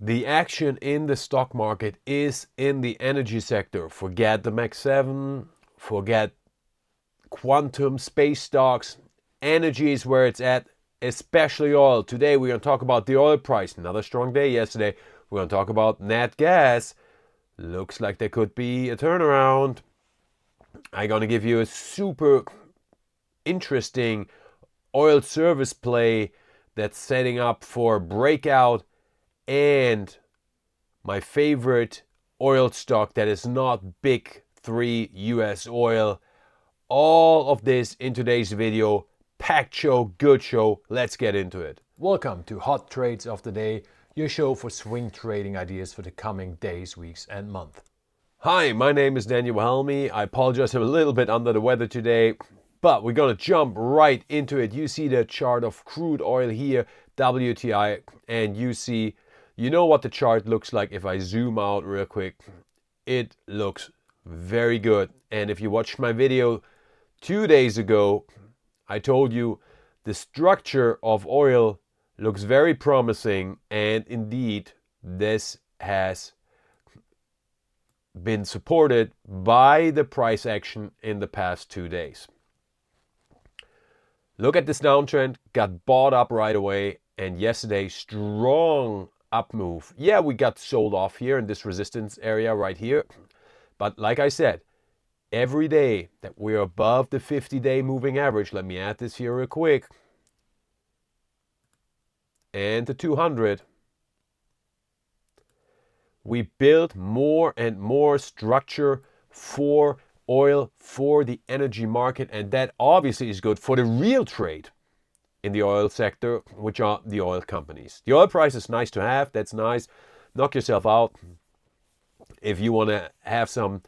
The action in the stock market is in the energy sector. Forget the Max 7, forget quantum space stocks. Energy is where it's at, especially oil. Today we're going to talk about the oil price. Another strong day yesterday. We're going to talk about nat gas. Looks like there could be a turnaround. I'm going to give you a super interesting oil service play that's setting up for breakout, and my favorite oil stock that is not big three US oil. All of this in today's video. Packed show, good show. Let's get into it. Welcome to Hot Trades of the Day, your show for swing trading ideas for the coming days, weeks and month. Hi, my name is Daniel Helmy. I apologize, I'm a little bit under the weather today, but we're gonna jump right into it. You see the chart of crude oil here, WTI, and you know what the chart looks like if I zoom out real quick. It looks very good. And if you watched my video 2 days ago, I told you the structure of oil looks very promising, and indeed this has been supported by the price action in the past 2 days. Look at this downtrend, got bought up right away, and yesterday strong up move. Yeah, we got sold off here in this resistance area right here, but like I said, every day that we're above the 50-day moving average, let me add this here real quick, and the 200, we build more and more structure for oil, for the energy market, and that obviously is good for the real trade in the oil sector, which are the oil companies. The oil price is nice to have, that's nice. Knock yourself out if you want to have some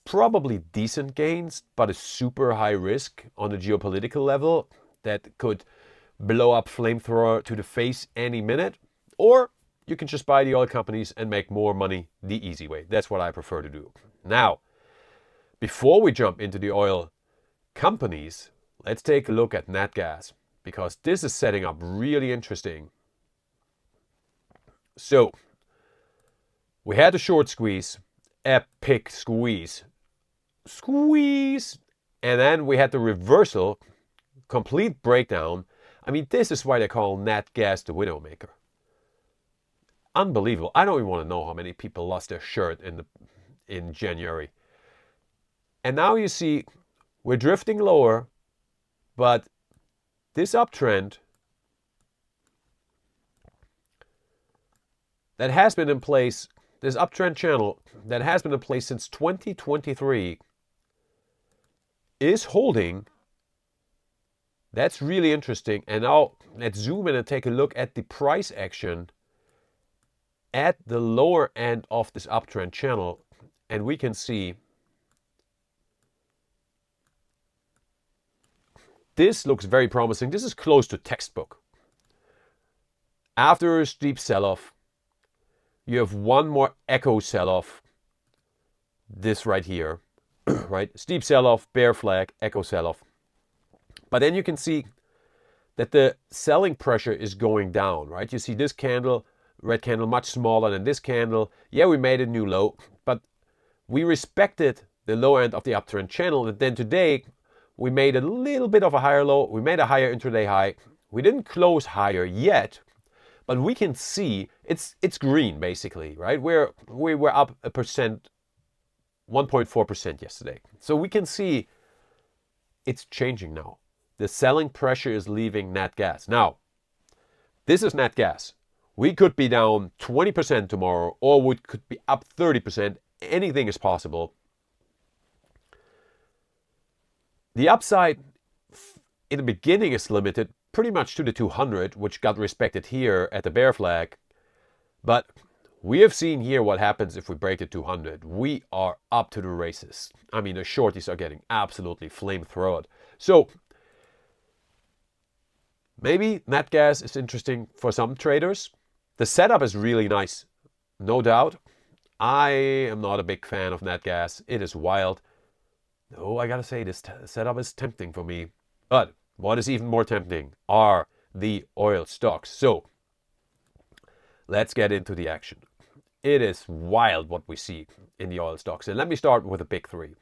probably decent gains, but a super high risk on the geopolitical level that could blow up flamethrower to the face any minute. Or you can just buy the oil companies and make more money the easy way. That's what I prefer to do. Now, before we jump into the oil companies, let's take a look at nat gas, because this is setting up really interesting. So, we had a short squeeze, epic squeeze, and then we had the reversal, complete breakdown. I mean, this is why they call nat gas the widowmaker. Unbelievable. I don't even want to know how many people lost their shirt in January. And now you see we're drifting lower, but this uptrend that has been in place, this uptrend channel that has been in place since 2023 is holding. That's really interesting. And now let's zoom in and take a look at the price action at the lower end of this uptrend channel. And we can see this looks very promising. This is close to textbook. After a steep sell-off, you have one more echo sell-off. This right here, right? Steep sell-off, bear flag, echo sell-off. But then you can see that the selling pressure is going down, right? You see this candle, red candle, much smaller than this candle. Yeah, we made a new low, but we respected the low end of the uptrend channel. And then today, we made a little bit of a higher low. We made a higher intraday high. We didn't close higher yet, but we can see it's green basically, right? We were up 1.4% yesterday. So we can see it's changing now. The selling pressure is leaving nat gas. Now, this is nat gas. We could be down 20% tomorrow, or we could be up 30%. Anything is possible. The upside in the beginning is limited pretty much to the 200, which got respected here at the bear flag. But we have seen here what happens if we break the 200. We are up to the races. I mean, the shorties are getting absolutely flamethrowed. So maybe nat gas is interesting for some traders. The setup is really nice, no doubt. I am not a big fan of nat gas. It is wild. Oh, I gotta say, this setup is tempting for me. But what is even more tempting are the oil stocks. So let's get into the action. It is wild what we see in the oil stocks. And let me start with the big three.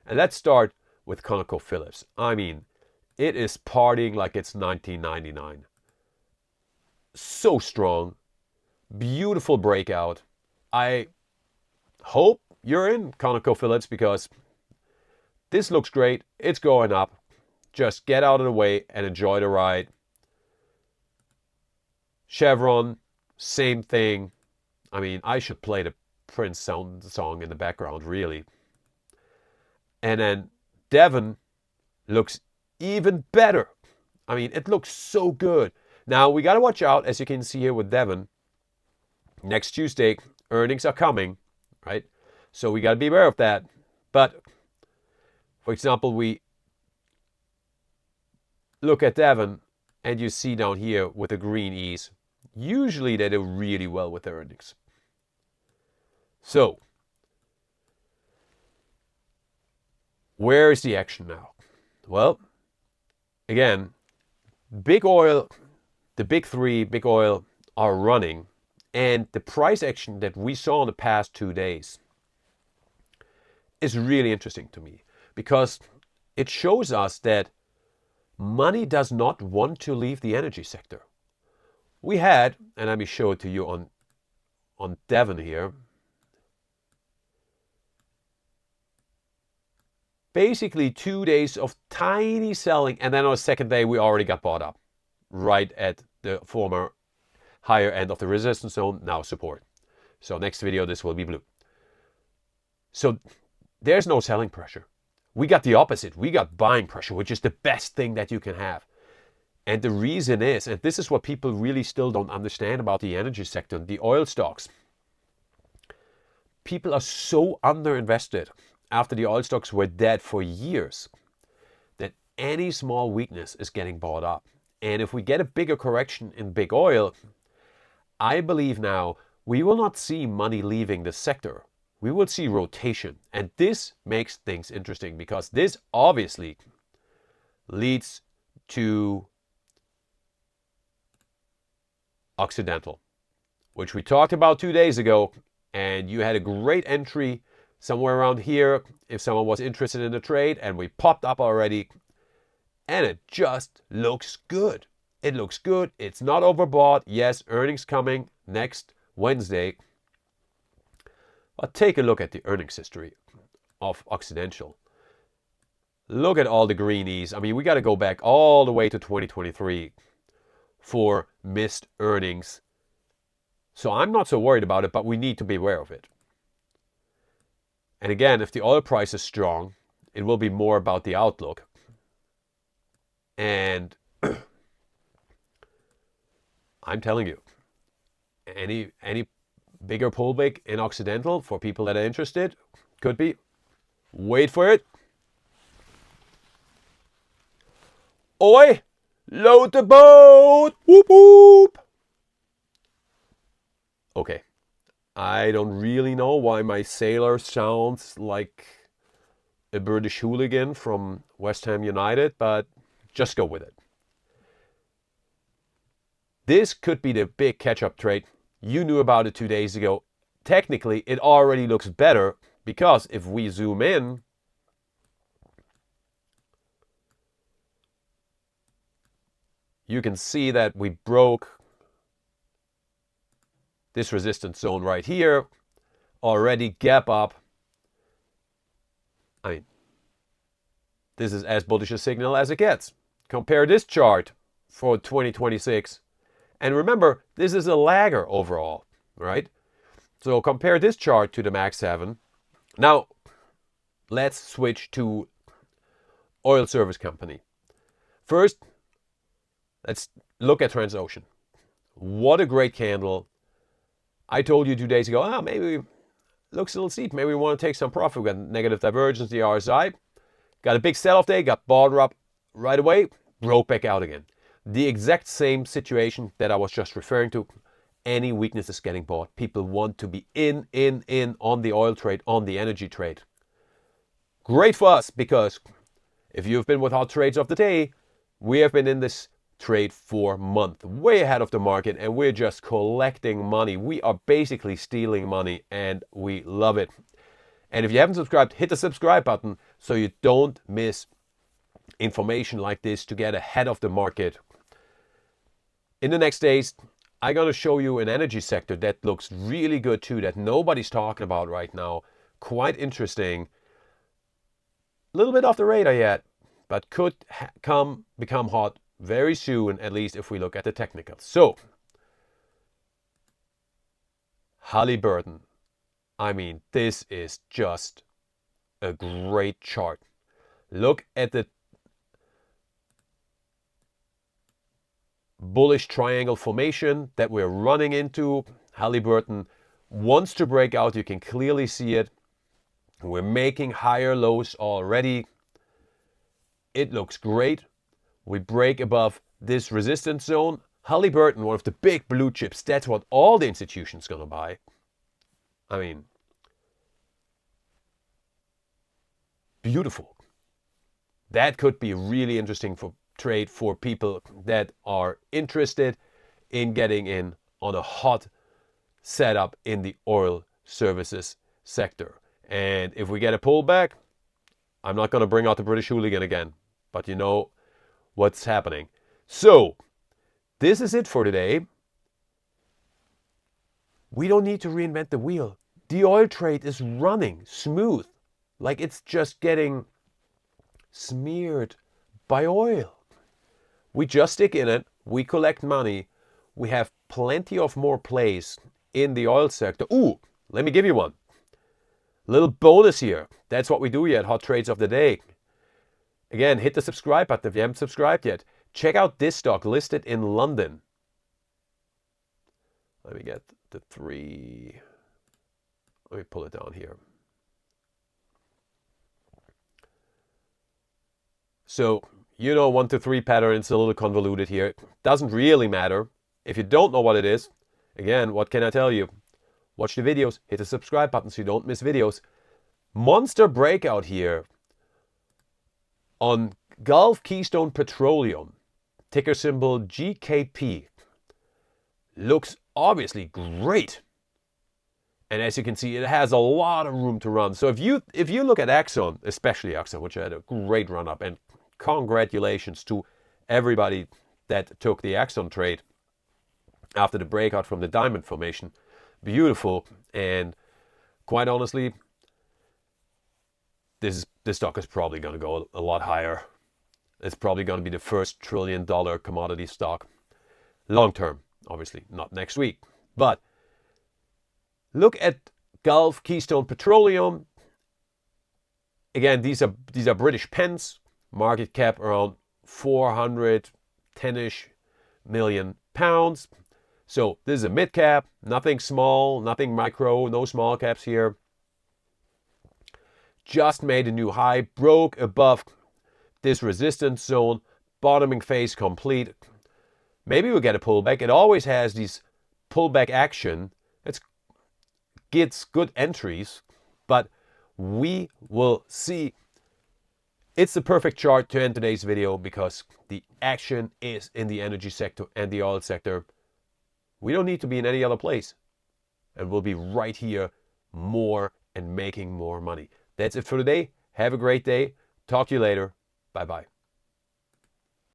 And let's start with ConocoPhillips. I mean, it is partying like it's 1999. So strong, beautiful breakout. I hope you're in ConocoPhillips because this looks great. It's going up. Just get out of the way and enjoy the ride. Chevron, same thing. I mean, I should play the Prince song in the background, really. And then Devon looks even better. I mean, it looks so good. Now, we got to watch out, as you can see here with Devon. Next Tuesday, earnings are coming, right? So we got to be aware of that. But, for example, we look at Devon, and you see down here with the green E's, usually they do really well with their earnings. So, where is the action now? Well, again, big oil, the big three, big oil, are running. And the price action that we saw in the past 2 days is really interesting to me because it shows us that money does not want to leave the energy sector. We had, and let me show it to you on Devon here, basically 2 days of tiny selling, and then on the second day we already got bought up right at the former higher end of the resistance zone, now support. So next video this will be blue. So there's no selling pressure. We got the opposite. We got buying pressure, which is the best thing that you can have. And the reason is, and this is what people really still don't understand about the energy sector, the oil stocks. People are so underinvested after the oil stocks were dead for years that any small weakness is getting bought up. And if we get a bigger correction in big oil, I believe now we will not see money leaving the sector. We will see rotation. And this makes things interesting because this obviously leads to Occidental, which we talked about 2 days ago. And you had a great entry somewhere around here if someone was interested in the trade, and we popped up already, and it just looks good. It looks good. It's not overbought. Yes, earnings coming next Wednesday. But take a look at the earnings history of Occidental. Look at all the greenies. I mean, we got to go back all the way to 2023 for missed earnings. So I'm not so worried about it, but we need to be aware of it. And again, if the oil price is strong, it will be more about the outlook. And I'm telling you, any bigger pullback in Occidental for people that are interested could be. Wait for it. Oi, load the boat. Whoop whoop. Okay. I don't really know why my sailor sounds like a British hooligan from West Ham United, but just go with it. This could be the big catch-up trade. You knew about it 2 days ago. Technically, it already looks better because if we zoom in, you can see that we broke this resistance zone right here, already gap up. I mean, this is as bullish a signal as it gets. Compare this chart for 2026. And remember, this is a lagger overall, right? So compare this chart to the MAX 7. Now, let's switch to oil service company. First, let's look at Transocean. What a great candle. I told you 2 days ago, maybe looks a little steep. Maybe we want to take some profit. We got negative divergence, the RSI. Got a big sell-off day, got bought up right away, broke back out again. The exact same situation that I was just referring to. Any weakness is getting bought. People want to be in on the oil trade, on the energy trade. Great for us because if you've been with our trades of the day, we have been in this trade for month, way ahead of the market, and we're just collecting money. We are basically stealing money, and we love it. And if you haven't subscribed, hit the subscribe button so you don't miss information like this to get ahead of the market. In the next days, I'm going to show you an energy sector that looks really good too, that nobody's talking about right now. Quite interesting. A little bit off the radar yet, but could become hot very soon, at least if we look at the technicals. So, Halliburton. I mean, this is just a great chart. Look at the bullish triangle formation that we're running into. Halliburton wants to break out. You can clearly see it. We're making higher lows already. It looks great. We break above this resistance zone. Halliburton, one of the big blue chips, that's what all the institutions gonna buy. I mean, beautiful. That could be really interesting for trade for people that are interested in getting in on a hot setup in the oil services sector. And if we get a pullback, I'm not going to bring out the British hooligan again, but you know what's happening. So this is it for today. We don't need to reinvent the wheel. The oil trade is running smooth, like it's just getting smeared by oil. We just stick in it, we collect money, we have plenty of more plays in the oil sector. Ooh, let me give you one. Little bonus here. That's what we do here at Hot Trades of the Day. Again, hit the subscribe button if you haven't subscribed yet. Check out this stock listed in London. Let me get the three. Let me pull it down here. So, you know, 1 to 3 pattern, it's a little convoluted here. It doesn't really matter. If you don't know what it is, again, what can I tell you? Watch the videos, hit the subscribe button so you don't miss videos. Monster breakout here on Gulf Keystone Petroleum, ticker symbol GKP. Looks obviously great. And as you can see, it has a lot of room to run. So if you look at Exxon, especially Exxon, which had a great run up, and congratulations to everybody that took the Exxon trade after the breakout from the diamond formation. Beautiful. And quite honestly, this stock is probably going to go a lot higher. It's probably going to be the first $1 trillion commodity stock. Long term, obviously, not next week. But look at Gulf Keystone Petroleum. Again, these are British pence. Market cap around 410-ish million pounds. So this is a mid cap, nothing small, nothing micro, no small caps here. Just made a new high, broke above this resistance zone, bottoming phase complete. Maybe we'll get a pullback. It always has these pullback action. It gets good entries, but we will see. It's the perfect chart to end today's video because the action is in the energy sector and the oil sector. We don't need to be in any other place. And we'll be right here more and making more money. That's it for today. Have a great day. Talk to you later. Bye-bye.